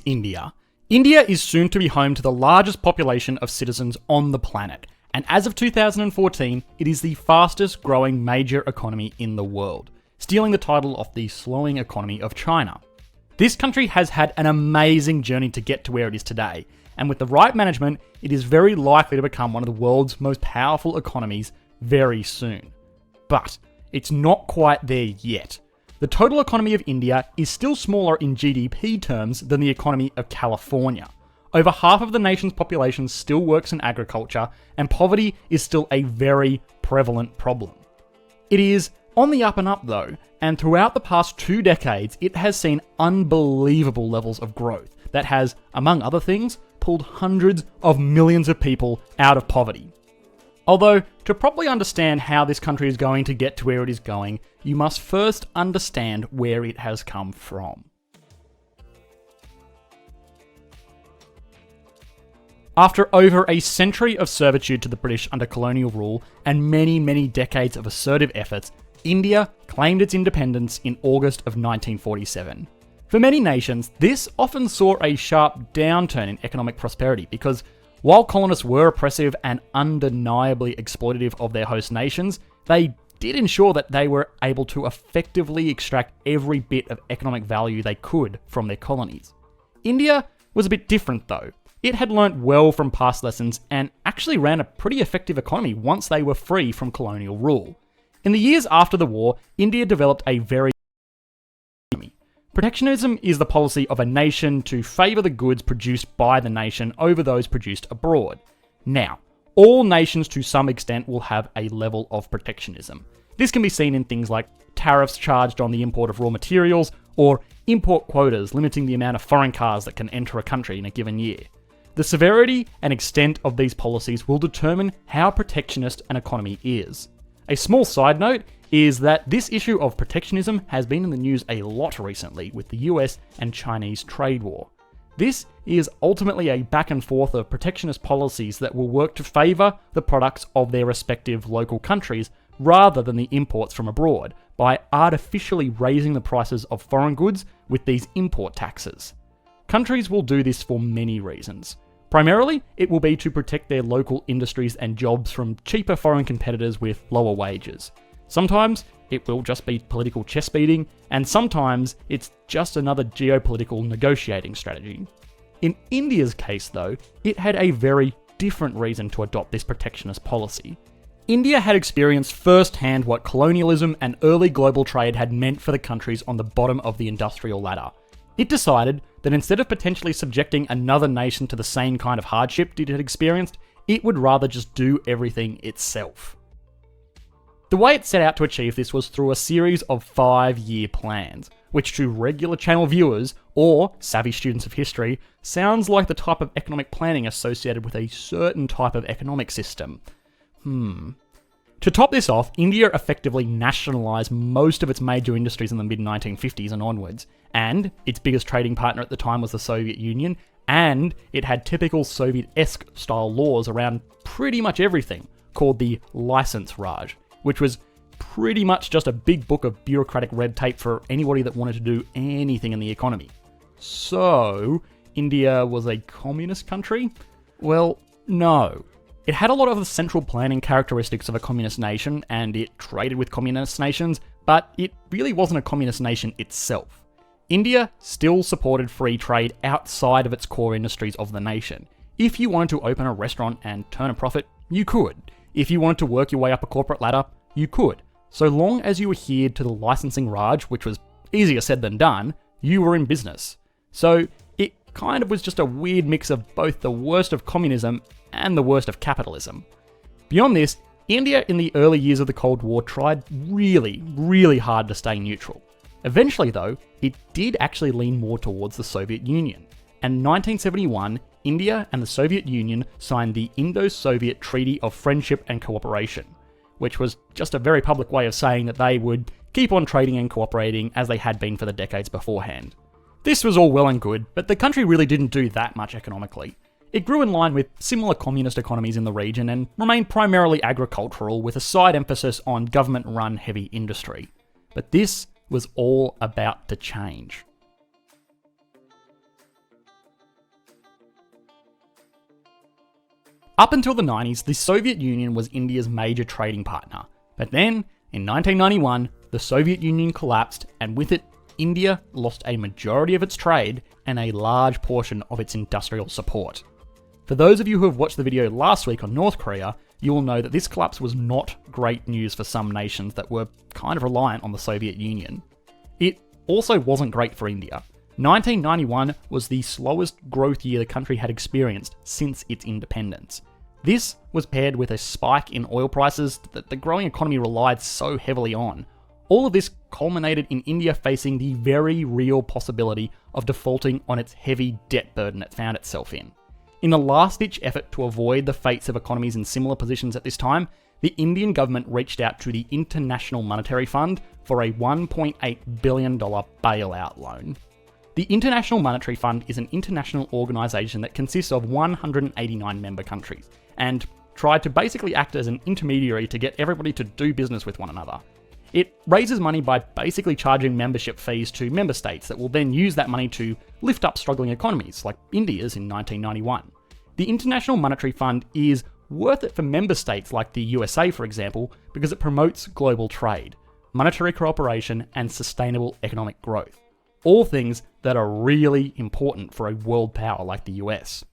India. India is soon to be home to the largest population of citizens on the planet, and as of 2014, it is the fastest growing major economy in the world, stealing the title of the slowing economy of China. This country has had an amazing journey to get to where it is today, and with the right management, it is very likely to become one of the world's most powerful economies very soon. But it's not quite there yet. The total economy of India is still smaller in GDP terms than the economy of California. Over half of the nation's population still works in agriculture, and poverty is still a very prevalent problem. It is on the up and up though, and throughout the past 2 decades, it has seen unbelievable levels of growth that has, among other things, pulled hundreds of millions of people out of poverty. Although, to properly understand how this country is going to get to where it is going, you must first understand where it has come from. After over a century of servitude to the British under colonial rule and many decades of assertive efforts, India claimed its independence in August of 1947. For many nations, this often saw a sharp downturn in economic prosperity because while colonists were oppressive and undeniably exploitative of their host nations, they did ensure that they were able to effectively extract every bit of economic value they could from their colonies. India was a bit different though. It had learnt well from past lessons and actually ran a pretty effective economy once they were free from colonial rule. In the years after the war, India developed a very Protectionism is the policy of a nation to favour the goods produced by the nation over those produced abroad. Now, all nations to some extent will have a level of protectionism. This can be seen in things like tariffs charged on the import of raw materials, or import quotas limiting the amount of foreign cars that can enter a country in a given year. The severity and extent of these policies will determine how protectionist an economy is. A small side note is that this issue of protectionism has been in the news a lot recently with the US and Chinese trade war. This is ultimately a back and forth of protectionist policies that will work to favour the products of their respective local countries rather than the imports from abroad by artificially raising the prices of foreign goods with these import taxes. Countries will do this for many reasons. Primarily, it will be to protect their local industries and jobs from cheaper foreign competitors with lower wages. Sometimes it will just be political chess beating, and sometimes it's just another geopolitical negotiating strategy. In India's case though, it had a very different reason to adopt this protectionist policy. India had experienced firsthand what colonialism and early global trade had meant for the countries on the bottom of the industrial ladder. It decided that instead of potentially subjecting another nation to the same kind of hardship it had experienced, it would rather just do everything itself. The way it set out to achieve this was through a series of 5-year plans, which to regular channel viewers, or savvy students of history, sounds like the type of economic planning associated with a certain type of economic system. To top this off, India effectively nationalised most of its major industries in the mid-1950s and onwards, and its biggest trading partner at the time was the Soviet Union, and it had typical Soviet-esque style laws around pretty much everything, called the License Raj, which was pretty much just a big book of bureaucratic red tape for anybody that wanted to do anything in the economy. So, India was a communist country? Well, no. It had a lot of the central planning characteristics of a communist nation, and it traded with communist nations, but it really wasn't a communist nation itself. India still supported free trade outside of its core industries of the nation. If you wanted to open a restaurant and turn a profit, you could. If you wanted to work your way up a corporate ladder, you could. So long as you adhered to the licensing Raj, which was easier said than done, you were in business. So it kind of was just a weird mix of both the worst of communism and the worst of capitalism. Beyond this, India in the early years of the Cold War tried really hard to stay neutral. Eventually though, it did actually lean more towards the Soviet Union. And in 1971, India and the Soviet Union signed the Indo-Soviet Treaty of Friendship and Cooperation, which was just a very public way of saying that they would keep on trading and cooperating as they had been for the decades beforehand. This was all well and good, but the country really didn't do that much economically. It grew in line with similar communist economies in the region and remained primarily agricultural with a side emphasis on government-run heavy industry. But this was all about to change. Up until the 90s, the Soviet Union was India's major trading partner. But then, in 1991, the Soviet Union collapsed, and with it, India lost a majority of its trade and a large portion of its industrial support. For those of you who have watched the video last week on North Korea, you will know that this collapse was not great news for some nations that were kind of reliant on the Soviet Union. It also wasn't great for India. 1991 was the slowest growth year the country had experienced since its independence. This was paired with a spike in oil prices that the growing economy relied so heavily on. All of this culminated in India facing the very real possibility of defaulting on its heavy debt burden it found itself in. In the last-ditch effort to avoid the fates of economies in similar positions at this time, the Indian government reached out to the International Monetary Fund for a $1.8 billion bailout loan. The International Monetary Fund is an international organisation that consists of 189 member countries, and tried to basically act as an intermediary to get everybody to do business with one another. It raises money by basically charging membership fees to member states that will then use that money to lift up struggling economies, like India's in 1991. The International Monetary Fund is worth it for member states like the USA, for example, because it promotes global trade, monetary cooperation, and sustainable economic growth. All things that are really important for a world power like the US.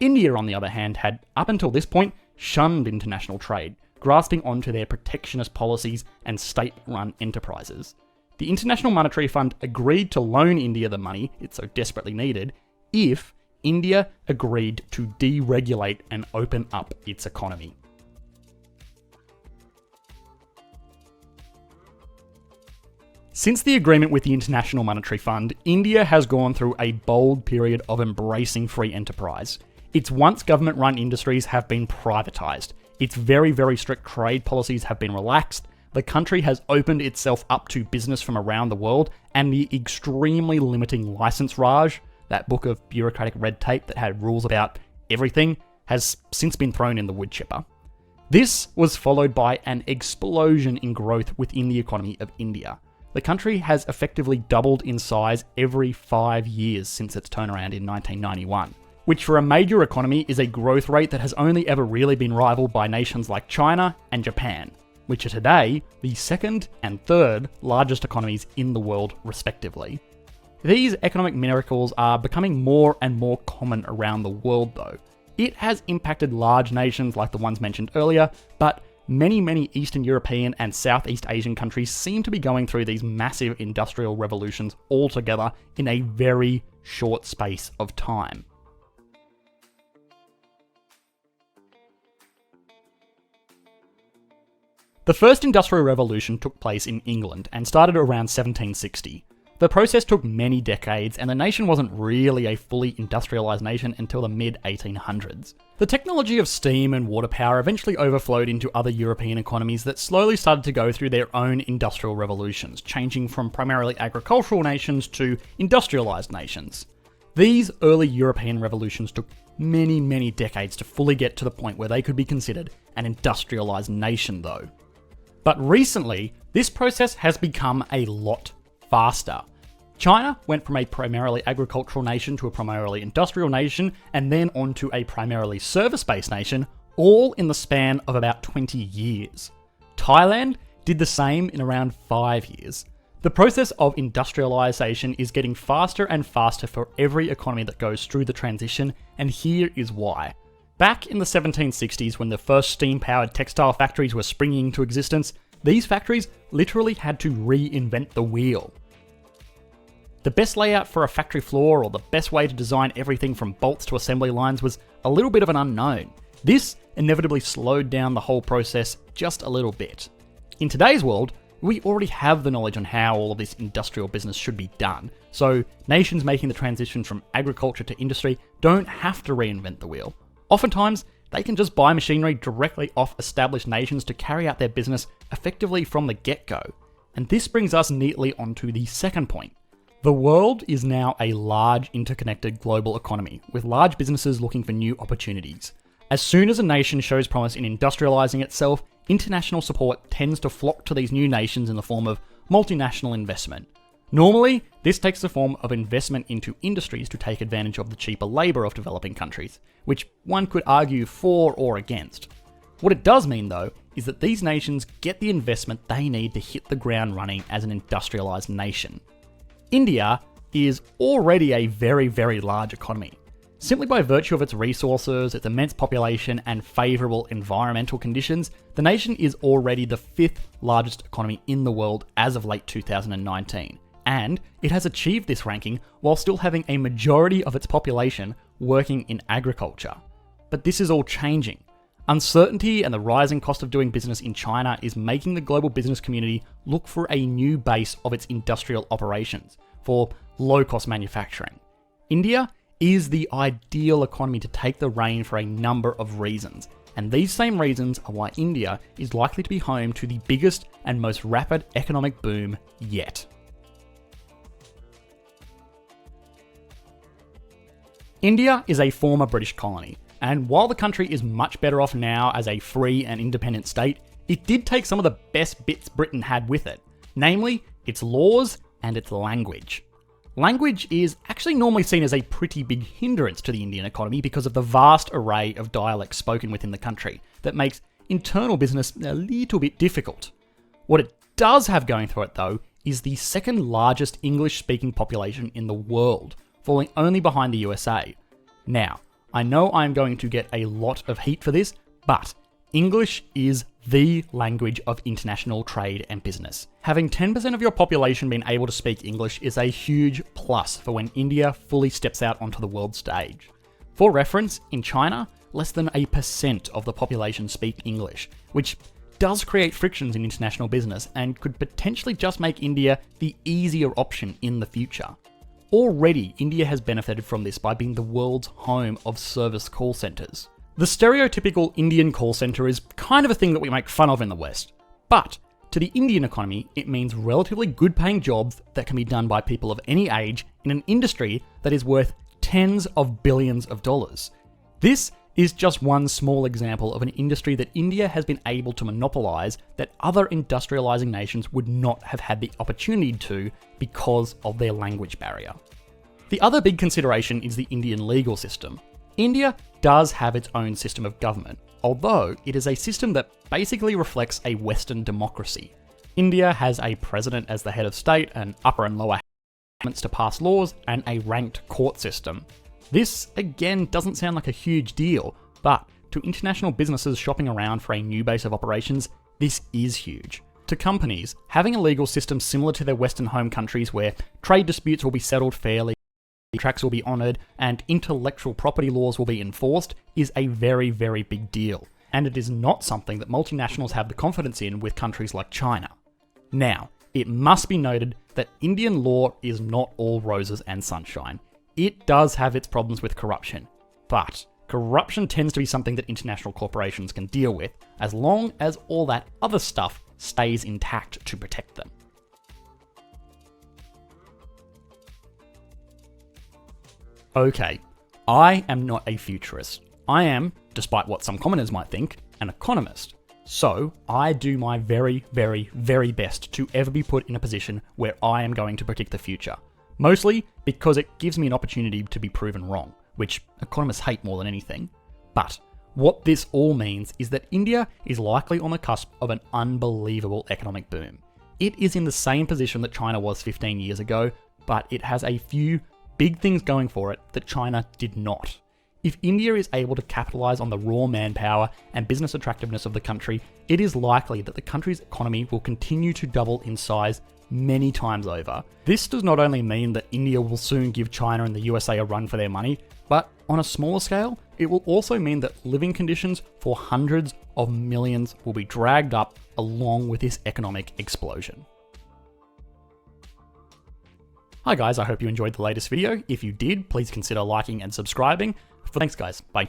India, on the other hand, had, up until this point, shunned international trade, grasping onto their protectionist policies and state-run enterprises. The International Monetary Fund agreed to loan India the money it so desperately needed if India agreed to deregulate and open up its economy. Since the agreement with the International Monetary Fund, India has gone through a bold period of embracing free enterprise. Its once government-run industries have been privatised. Its very, very strict trade policies have been relaxed. The country has opened itself up to business from around the world, and the extremely limiting license raj, that book of bureaucratic red tape that had rules about everything, has since been thrown in the wood chipper. This was followed by an explosion in growth within the economy of India. The country has effectively doubled in size every 5 years since its turnaround in 1991. Which for a major economy is a growth rate that has only ever really been rivaled by nations like China and Japan, which are today the second and third largest economies in the world respectively. These economic miracles are becoming more and more common around the world though. It has impacted large nations like the ones mentioned earlier, but many Eastern European and Southeast Asian countries seem to be going through these massive industrial revolutions all together in a very short space of time. The first industrial revolution took place in England and started around 1760. The process took many decades, and the nation wasn't really a fully industrialised nation until the mid-1800s. The technology of steam and water power eventually overflowed into other European economies that slowly started to go through their own industrial revolutions, changing from primarily agricultural nations to industrialised nations. These early European revolutions took many decades to fully get to the point where they could be considered an industrialised nation though. But recently, this process has become a lot faster. China went from a primarily agricultural nation to a primarily industrial nation, and then on to a primarily service-based nation, all in the span of about 20 years. Thailand did the same in around 5 years. The process of industrialization is getting faster and faster for every economy that goes through the transition, and here is why. Back in the 1760s, when the first steam-powered textile factories were springing into existence, these factories literally had to reinvent the wheel. The best layout for a factory floor or the best way to design everything from bolts to assembly lines was a little bit of an unknown. This inevitably slowed down the whole process just a little bit. In today's world, we already have the knowledge on how all of this industrial business should be done, so nations making the transition from agriculture to industry don't have to reinvent the wheel. Oftentimes, they can just buy machinery directly off established nations to carry out their business effectively from the get-go. And this brings us neatly onto the second point. The world is now a large interconnected global economy, with large businesses looking for new opportunities. As soon as a nation shows promise in industrializing itself, international support tends to flock to these new nations in the form of multinational investment. Normally, this takes the form of investment into industries to take advantage of the cheaper labour of developing countries, which one could argue for or against. What it does mean, though, is that these nations get the investment they need to hit the ground running as an industrialised nation. India is already a very, very large economy. Simply by virtue of its resources, its immense population, and favourable environmental conditions, the nation is already the 5th largest economy in the world as of late 2019. And it has achieved this ranking while still having a majority of its population working in agriculture. But this is all changing. Uncertainty and the rising cost of doing business in China is making the global business community look for a new base of its industrial operations for low-cost manufacturing. India is the ideal economy to take the reign for a number of reasons, and these same reasons are why India is likely to be home to the biggest and most rapid economic boom yet. India is a former British colony, and while the country is much better off now as a free and independent state, it did take some of the best bits Britain had with it, namely its laws and its language. Language is actually normally seen as a pretty big hindrance to the Indian economy because of the vast array of dialects spoken within the country that makes internal business a little bit difficult. What it does have going for it, though, is the second largest English-speaking population in the world, falling only behind the USA. Now, I know I'm going to get a lot of heat for this, but English is the language of international trade and business. Having 10% of your population being able to speak English is a huge plus for when India fully steps out onto the world stage. For reference, in China, less than 1% of the population speak English, which does create frictions in international business and could potentially just make India the easier option in the future. Already, India has benefited from this by being the world's home of service call centres. The stereotypical Indian call centre is kind of a thing that we make fun of in the West, but to the Indian economy, it means relatively good paying jobs that can be done by people of any age in an industry that is worth tens of billions of dollars. This is just one small example of an industry that India has been able to monopolise that other industrialising nations would not have had the opportunity to because of their language barrier. The other big consideration is the Indian legal system. India does have its own system of government, although it is a system that basically reflects a Western democracy. India has a president as the head of state, and upper and lower houses to pass laws, and a ranked court system. This, again, doesn't sound like a huge deal, but to international businesses shopping around for a new base of operations, this is huge. To companies, having a legal system similar to their Western home countries where trade disputes will be settled fairly, contracts will be honoured, and intellectual property laws will be enforced is a very, very big deal. And it is not something that multinationals have the confidence in with countries like China. Now, it must be noted that Indian law is not all roses and sunshine. It does have its problems with corruption, but corruption tends to be something that international corporations can deal with, as long as all that other stuff stays intact to protect them. Okay, I am not a futurist. I am, despite what some commoners might think, an economist. So I do my very, very, very best to ever be put in a position where I am going to predict the future. Mostly because it gives me an opportunity to be proven wrong, which economists hate more than anything. But what this all means is that India is likely on the cusp of an unbelievable economic boom. It is in the same position that China was 15 years ago, but it has a few big things going for it that China did not. If India is able to capitalize on the raw manpower and business attractiveness of the country, it is likely that the country's economy will continue to double in size many times over. This does not only mean that India will soon give China and the USA a run for their money, but on a smaller scale, it will also mean that living conditions for hundreds of millions will be dragged up along with this economic explosion. Hi guys, I hope you enjoyed the latest video. If you did, please consider liking and subscribing. Thanks guys, bye.